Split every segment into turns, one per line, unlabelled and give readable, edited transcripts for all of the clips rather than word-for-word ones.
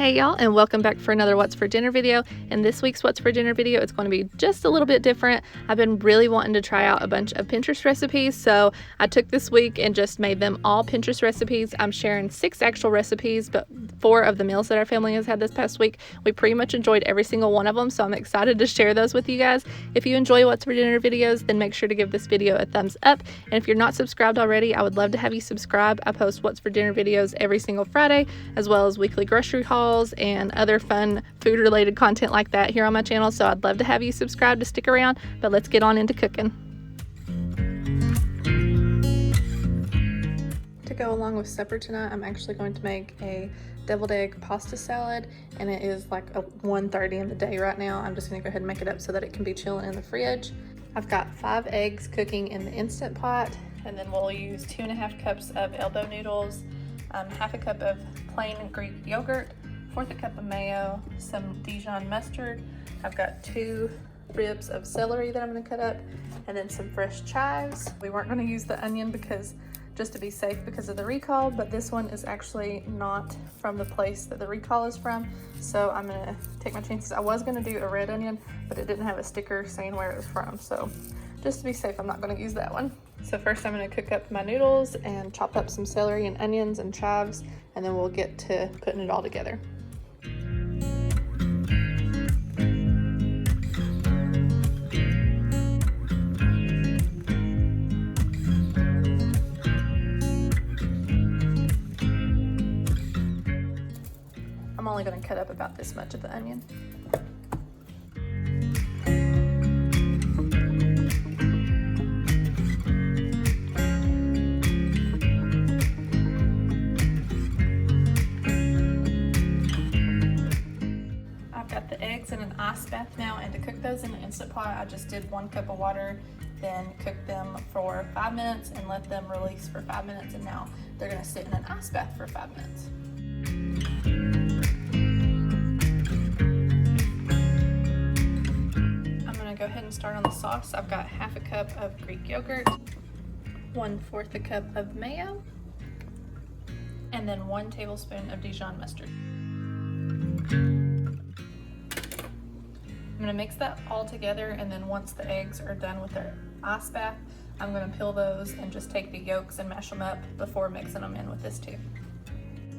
Hey y'all, and welcome back for another What's for Dinner video. And this week's What's for Dinner video is going to be just a little bit different. I've been really wanting to try out a bunch of Pinterest recipes, so I took this week and just made them all Pinterest recipes. I'm sharing 6 actual recipes, but 4 of the meals that our family has had this past week, we pretty much enjoyed every single one of them, so I'm excited to share those with you guys. If you enjoy What's for Dinner videos, then make sure to give this video a thumbs up. And if you're not subscribed already, I would love to have you subscribe. I post What's for Dinner videos every single Friday, as well as weekly grocery hauls and other fun food related content like that here on my channel, so I'd love to have you subscribe to stick around. But let's get on into cooking. To go along with supper tonight, I'm actually going to make a deviled egg pasta salad, and it is like 1:30 in the day right now. I'm just going to go ahead and make it up so that it can be chilling in the fridge. I've got 5 eggs cooking in the Instant Pot, and then we'll use 2.5 cups of elbow noodles, half a cup of plain Greek yogurt, 1/4 cup of mayo, some Dijon mustard. I've got 2 ribs of celery that I'm going to cut up, and then some fresh chives. We weren't going to use the onion because just to be safe because of the recall, but this one is actually not from the place that the recall is from, so I'm going to take my chances. I was going to do a red onion, but it didn't have a sticker saying where it was from, so just to be safe, I'm not going to use that one. So first I'm going to cook up my noodles and chop up some celery and onions and chives, and then we'll get to putting it all together. I'm only going to cut up about this much of the onion. I've got the eggs in an ice bath now, and to cook those in the Instant Pot, I just did 1 cup of water, then cooked them for 5 minutes and let them release for 5 minutes, and now they're going to sit in an ice bath for 5 minutes. Go ahead and start on the sauce. I've got half a cup of Greek yogurt, 1/4 a cup of mayo, and then 1 tablespoon of Dijon mustard. I'm going to mix that all together, and then once the eggs are done with their ice bath, I'm going to peel those and just take the yolks and mash them up before mixing them in with this too.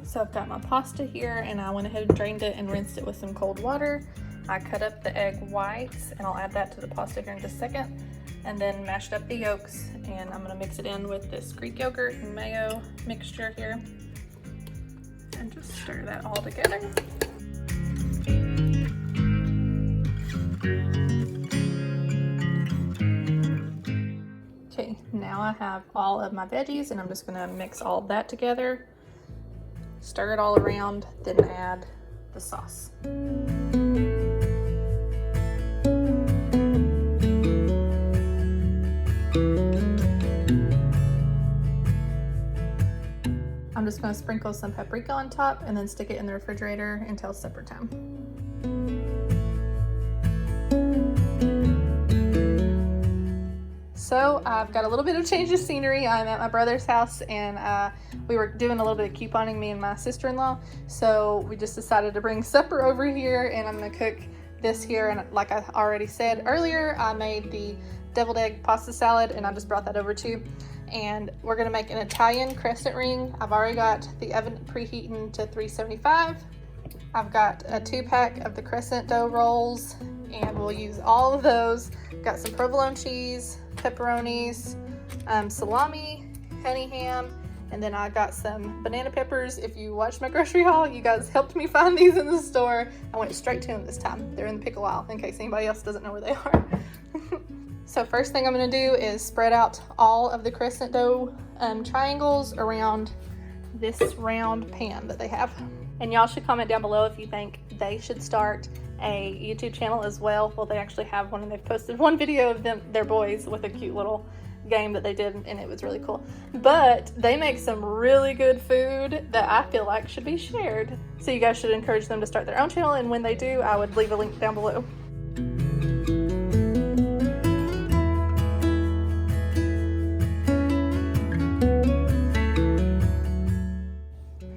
So I've got my pasta here, and I went ahead and drained it and rinsed it with some cold water. I cut up the egg whites, and I'll add that to the pasta here in just a second, and then mashed up the yolks, and I'm going to mix it in with this Greek yogurt and mayo mixture here, and just stir that all together. Okay, now I have all of my veggies, and I'm just going to mix all of that together, stir it all around, then add the sauce. I'm just going to sprinkle some paprika on top and then stick it in the refrigerator until supper time. So I've got a little bit of change of scenery. I'm at my brother's house, and we were doing a little bit of couponing, me and my sister-in-law. So we just decided to bring supper over here, and I'm going to cook this here. And like I already said earlier, I made the deviled egg pasta salad, and I just brought that over too. And we're gonna make an Italian crescent ring. I've already got the oven preheating to 375. I've got a 2-pack of the Crescent dough rolls, and we'll use all of those. Got some provolone cheese, pepperonis, salami, honey ham, and then I got some banana peppers. If you watched my grocery haul, you guys helped me find these in the store. I went straight to them this time. They're in the pickle aisle in case anybody else doesn't know where they are. So first thing I'm going to do is spread out all of the Crescent dough triangles around this round pan that they have. And y'all should comment down below if you think they should start a YouTube channel as well. Well, they actually have one, and they've posted one video of their boys with a cute little game that they did, and it was really cool. But they make some really good food that I feel like should be shared. So you guys should encourage them to start their own channel, and when they do, I would leave a link down below.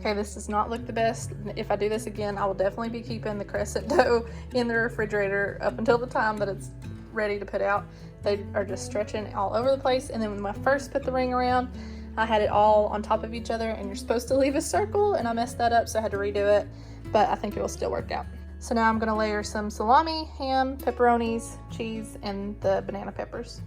Okay, okay, this does not look the best. If I do this again, I will definitely be keeping the Crescent dough in the refrigerator up until the time that it's ready to put out. They are just stretching all over the place. And then when I first put the ring around, I had it all on top of each other, and you're supposed to leave a circle, and I messed that up, so I had to redo it, but I think it will still work out. So now I'm gonna layer some salami, ham, pepperonis, cheese, and the banana peppers.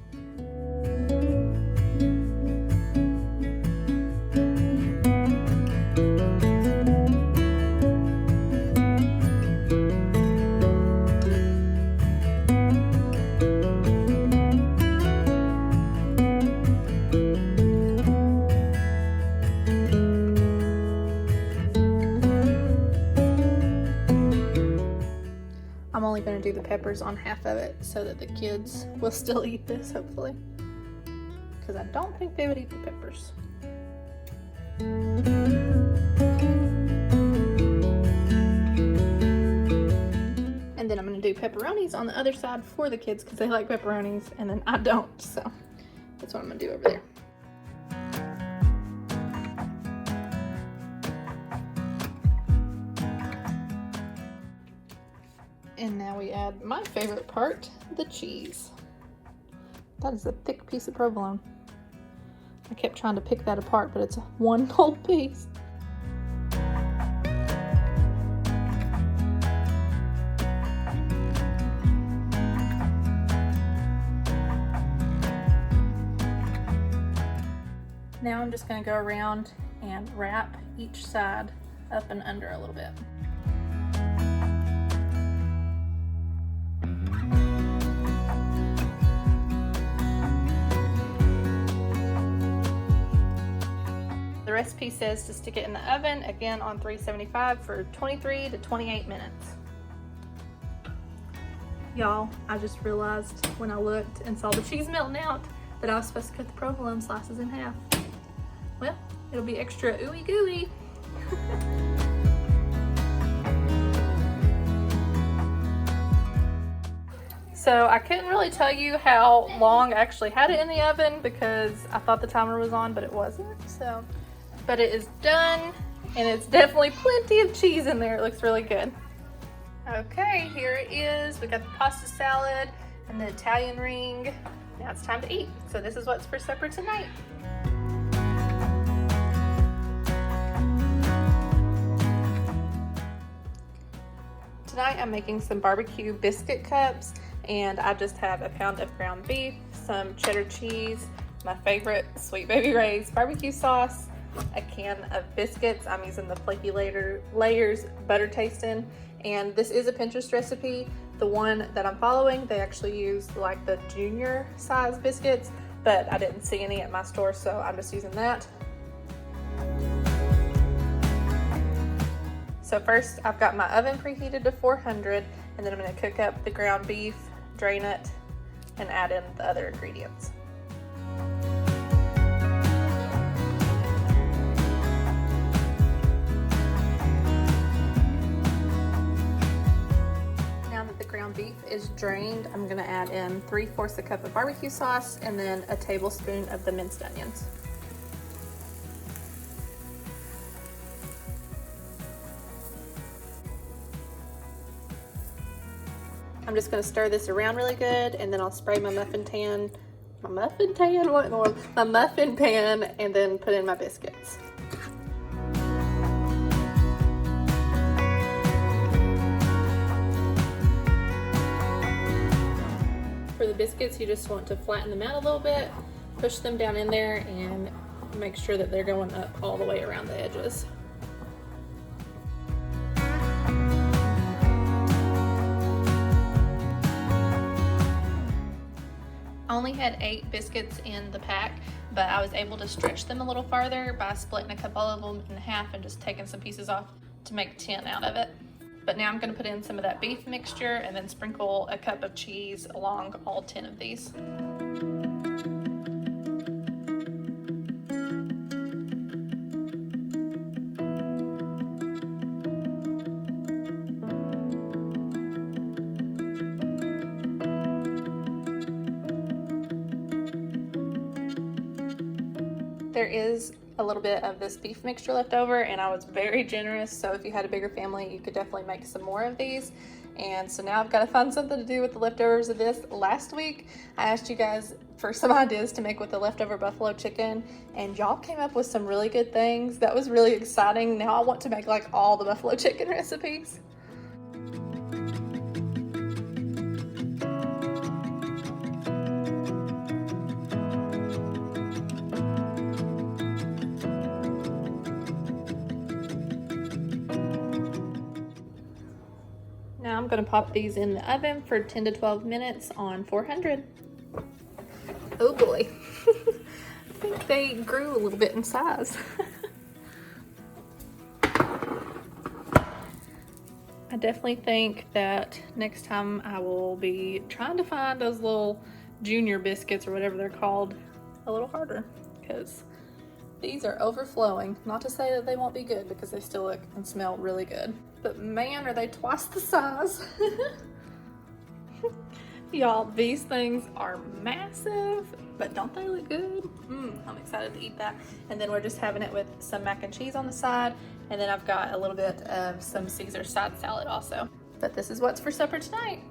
I'm only going to do the peppers on half of it so that the kids will still eat this, hopefully. Because I don't think they would eat the peppers. And then I'm going to do pepperonis on the other side for the kids because they like pepperonis and then I don't. So that's what I'm going to do over there. And now we add my favorite part, the cheese. That is a thick piece of provolone. I kept trying to pick that apart, but it's one whole piece. Now I'm just going to go around and wrap each side up and under a little bit. The recipe says to stick it in the oven, again on 375 for 23 to 28 minutes. Y'all, I just realized when I looked and saw the cheese melting out that I was supposed to cut the provolone slices in half. Well, it'll be extra ooey gooey. So I couldn't really tell you how long I actually had it in the oven because I thought the timer was on, but it wasn't. So, but it is done, and it's definitely plenty of cheese in there. It looks really good. Okay, here it is. We got the pasta salad and the Italian ring. Now it's time to eat. So this is what's for supper tonight. Tonight I'm making some BBQ Biscuit Cups, and I just have a pound of ground beef, some cheddar cheese, my favorite Sweet Baby Ray's barbecue sauce, a can of biscuits. I'm using the flaky layers butter tasting, and this is a Pinterest recipe. The one that I'm following, they actually use like the junior size biscuits, but I didn't see any at my store, so I'm just using that. So first I've got my oven preheated to 400, and then I'm going to cook up the ground beef, drain it, and add in the other ingredients. Now that the ground beef is drained, I'm going to add in 3/4 a cup of barbecue sauce and then a tablespoon of the minced onions. I'm just going to stir this around really good, and then I'll spray my muffin pan, what in the world? My muffin pan, and then put in my biscuits. For the biscuits, you just want to flatten them out a little bit, push them down in there, and make sure that they're going up all the way around the edges. I only had 8 biscuits in the pack, but I was able to stretch them a little farther by splitting a couple of them in half and just taking some pieces off to make 10 out of it. But now I'm going to put in some of that beef mixture and then sprinkle a cup of cheese along all 10 of these. There is a little bit of this beef mixture left over, and I was very generous, so if you had a bigger family, you could definitely make some more of these. And so now I've got to find something to do with the leftovers of this. Last week, I asked you guys for some ideas to make with the leftover buffalo chicken, and y'all came up with some really good things. That was really exciting. Now I want to make like all the buffalo chicken recipes. Now I'm going to pop these in the oven for 10 to 12 minutes on 400. Oh boy, I think they grew a little bit in size. I definitely think that next time I will be trying to find those little junior biscuits or whatever they're called a little harder, because these are overflowing. Not to say that they won't be good, because they still look and smell really good. But man, are they twice the size. Y'all, these things are massive, but don't they look good? I'm excited to eat that. And then we're just having it with some mac and cheese on the side. And then I've got a little bit of some Caesar side salad also. But this is what's for supper tonight.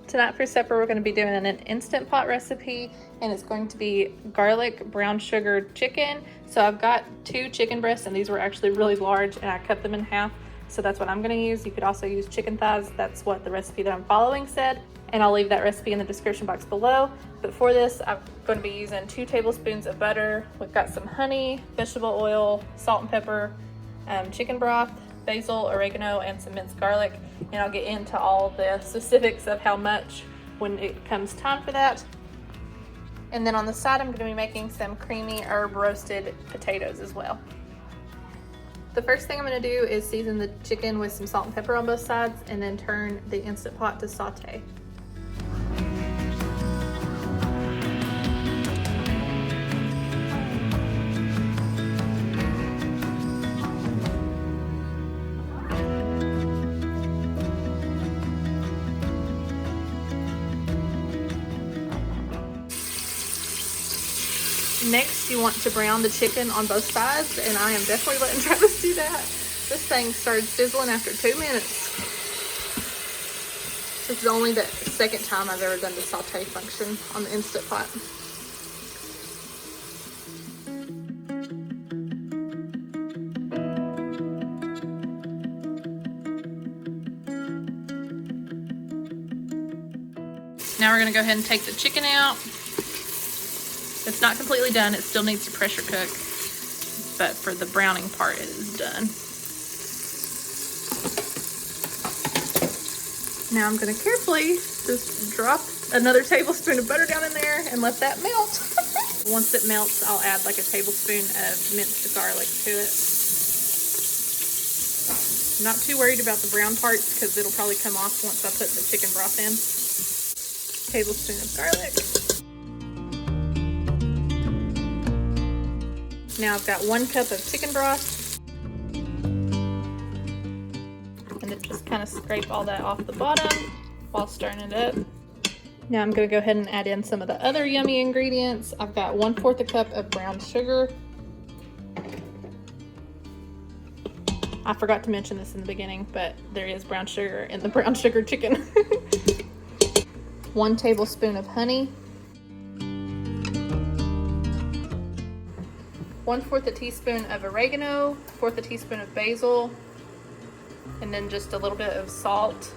Tonight for supper, we're going to be doing an Instant Pot recipe, and it's going to be garlic brown sugar chicken. So I've got 2 chicken breasts, and these were actually really large, and I cut them in half. So that's what I'm going to use. You could also use chicken thighs. That's what the recipe that I'm following said, and I'll leave that recipe in the description box below. But for this, I'm going to be using 2 tablespoons of butter. We've got some honey, vegetable oil, salt and pepper, chicken broth, basil, oregano, and some minced garlic. And I'll get into all the specifics of how much when it comes time for that. And then on the side, I'm going to be making some creamy herb roasted potatoes as well. The first thing I'm going to do is season the chicken with some salt and pepper on both sides, and then turn the Instant Pot to saute. Next, you want to brown the chicken on both sides, and I am definitely letting Travis do that. This thing started sizzling after 2 minutes. This is only the second time I've ever done the saute function on the Instant Pot. Now we're going to go ahead and take the chicken out. It's not completely done. It still needs to pressure cook, but for the browning part, it is done. Now I'm going to carefully just drop another tablespoon of butter down in there and let that melt. Once it melts, I'll add like a tablespoon of minced garlic to it. I'm not too worried about the brown parts because it'll probably come off once I put the chicken broth in. Tablespoon of garlic. Now I've got 1 cup of chicken broth, and then just kind of scrape all that off the bottom while stirring it up. Now I'm going to go ahead and add in some of the other yummy ingredients. I've got 1/4 a cup of brown sugar. I forgot to mention this in the beginning, but there is brown sugar in the brown sugar chicken. 1 tablespoon of honey. 1/4 a teaspoon of oregano, 1/4 a teaspoon of basil, and then just a little bit of salt.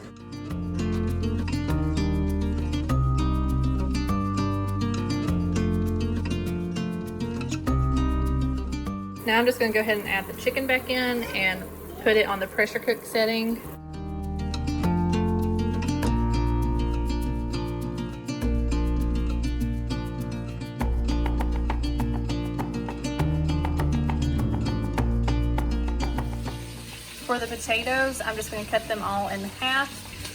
Now I'm just going to go ahead and add the chicken back in and put it on the pressure cook setting. For the potatoes, I'm just going to cut them all in half.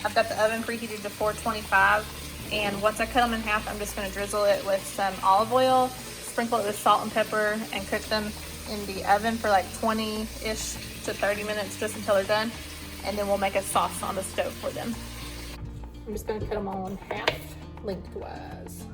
I've got the oven preheated to 425, and once I cut them in half, I'm just going to drizzle it with some olive oil, sprinkle it with salt and pepper, and cook them in the oven for like 20-ish to 30 minutes just until they're done, and then we'll make a sauce on the stove for them. I'm just gonna cut them all in half lengthwise.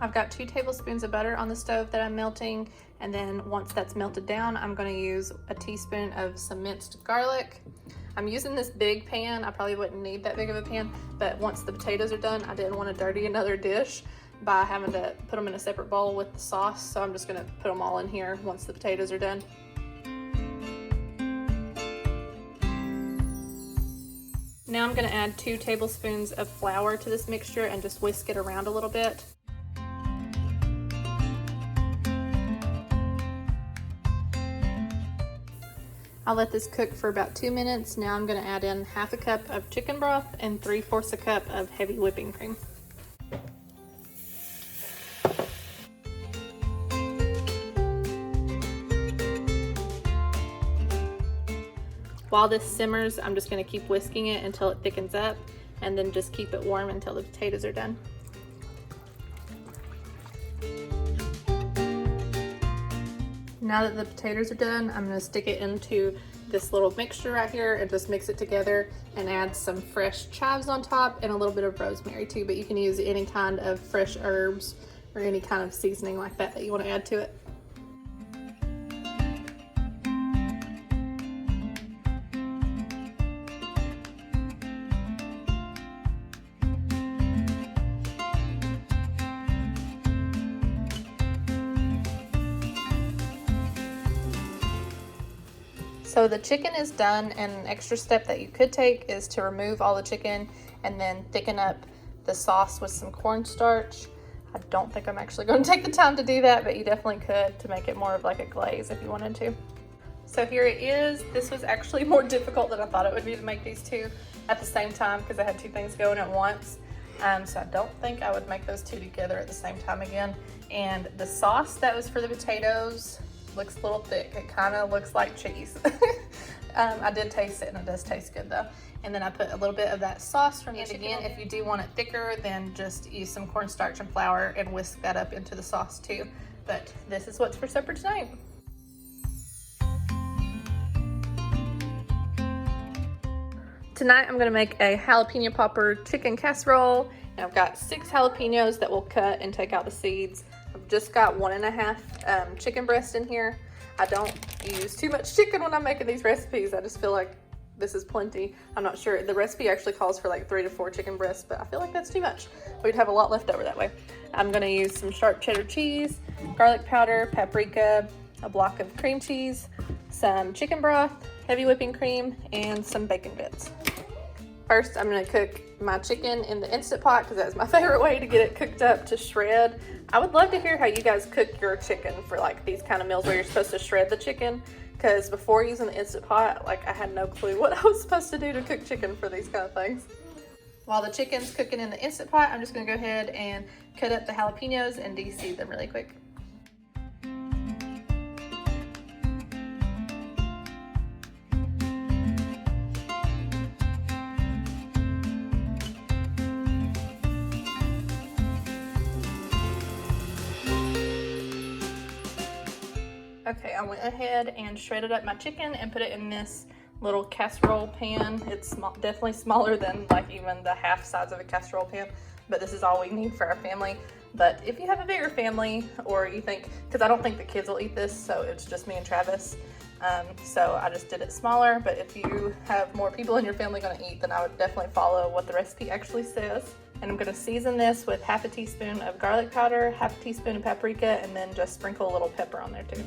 I've got 2 tablespoons of butter on the stove that I'm melting, and then once that's melted down, I'm going to use a teaspoon of some minced garlic. I'm using this big pan. I probably wouldn't need that big of a pan, but once the potatoes are done, I didn't want to dirty another dish by having to put them in a separate bowl with the sauce, so I'm just going to put them all in here once the potatoes are done. Now I'm going to add 2 tablespoons of flour to this mixture and just whisk it around a little bit. I'll let this cook for about 2 minutes. Now I'm going to add in half a cup of chicken broth and 3/4 a cup of heavy whipping cream. While this simmers, I'm just going to keep whisking it until it thickens up, and then just keep it warm until the potatoes are done. Now that the potatoes are done, I'm going to stick it into this little mixture right here and just mix it together and add some fresh chives on top and a little bit of rosemary too, but you can use any kind of fresh herbs or any kind of seasoning like that that you want to add to it. So the chicken is done, and an extra step that you could take is to remove all the chicken and then thicken up the sauce with some cornstarch. I don't think I'm actually going to take the time to do that, but you definitely could to make it more of like a glaze if you wanted to. So here it is. This was actually more difficult than I thought it would be to make these two at the same time because I had 2 things going at once. So I don't think I would make those 2 together at the same time again. And the sauce that was for the potatoes looks a little thick. It kind of looks like cheese. I did taste it, and it does taste good though. And then I put a little bit of that sauce from the chicken. Again, if you do want it thicker, then just use some cornstarch and flour and whisk that up into the sauce too. But this is what's for supper tonight. Tonight I'm gonna make a jalapeno popper chicken casserole, and I've got 6 jalapenos that we'll cut and take out the seeds. I've just got 1.5 chicken breast in here. I don't use too much chicken when I'm making these recipes. I just feel like this is plenty. I'm not sure. The recipe actually calls for like 3 to 4 chicken breasts, but I feel like that's too much. We'd have a lot left over that way. I'm gonna use some sharp cheddar cheese, garlic powder, paprika, a block of cream cheese, some chicken broth, heavy whipping cream, and some bacon bits. First, I'm gonna cook my chicken in the Instant Pot because that's my favorite way to get it cooked up to shred. I would love to hear how you guys cook your chicken for like these kind of meals where you're supposed to shred the chicken, because before using the Instant Pot, like I had no clue what I was supposed to do to cook chicken for these kind of things. While the chicken's cooking in the Instant Pot, I'm just gonna go ahead and cut up the jalapenos and de-seed them really quick. Okay, I went ahead and shredded up my chicken and put it in this little casserole pan. It's definitely smaller than like even the half size of a casserole pan, but this is all we need for our family. But if you have a bigger family, or you think, because I don't think the kids will eat this, so it's just me and Travis, so I just did it smaller. But if you have more people in your family going to eat, then I would definitely follow what the recipe actually says. And I'm going to season this with half a teaspoon of garlic powder, half a teaspoon of paprika, and then just sprinkle a little pepper on there too.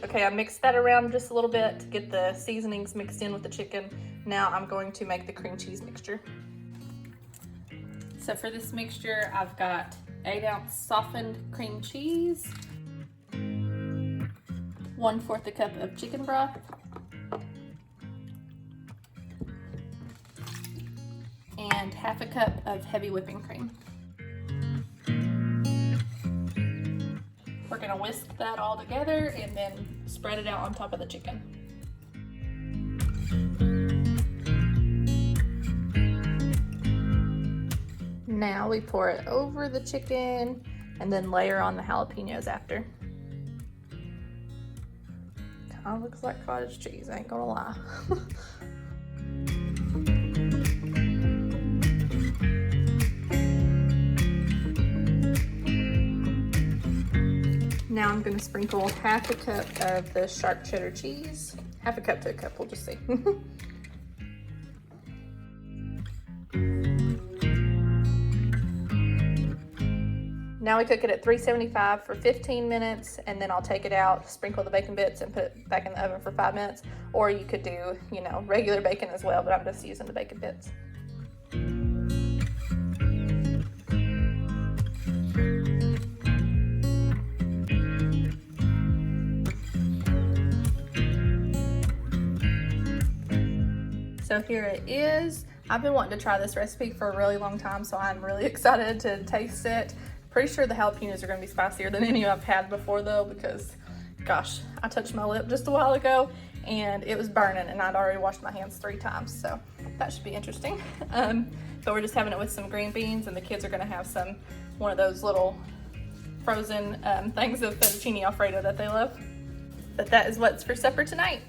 Okay, I mixed that around just a little bit to get the seasonings mixed in with the chicken. Now I'm going to make the cream cheese mixture. So for this mixture, I've got 8-ounce softened cream cheese, 1/4 a cup of chicken broth, and 1/2 cup of heavy whipping cream. We're gonna whisk that all together and then spread it out on top of the chicken. Now we pour it over the chicken and then layer on the jalapenos after. Kind of looks like cottage cheese, I ain't gonna lie. Now I'm going to sprinkle 1/2 cup of the sharp cheddar cheese. 1/2 cup to a cup, we'll just see. Now we cook it at 375 for 15 minutes, and then I'll take it out, sprinkle the bacon bits, and put it back in the oven for 5 minutes. Or you could do, you know, regular bacon as well, but I'm just using the bacon bits. So here it is. I've been wanting to try this recipe for a really long time, so I'm really excited to taste it. Pretty sure the jalapenos are gonna be spicier than any I've had before though, because gosh, I touched my lip just a while ago and it was burning, and I'd already washed my hands 3 times, so that should be interesting. But we're just having it with some green beans, and the kids are gonna have one of those little frozen things of fettuccine alfredo that they love. But that is what's for supper tonight.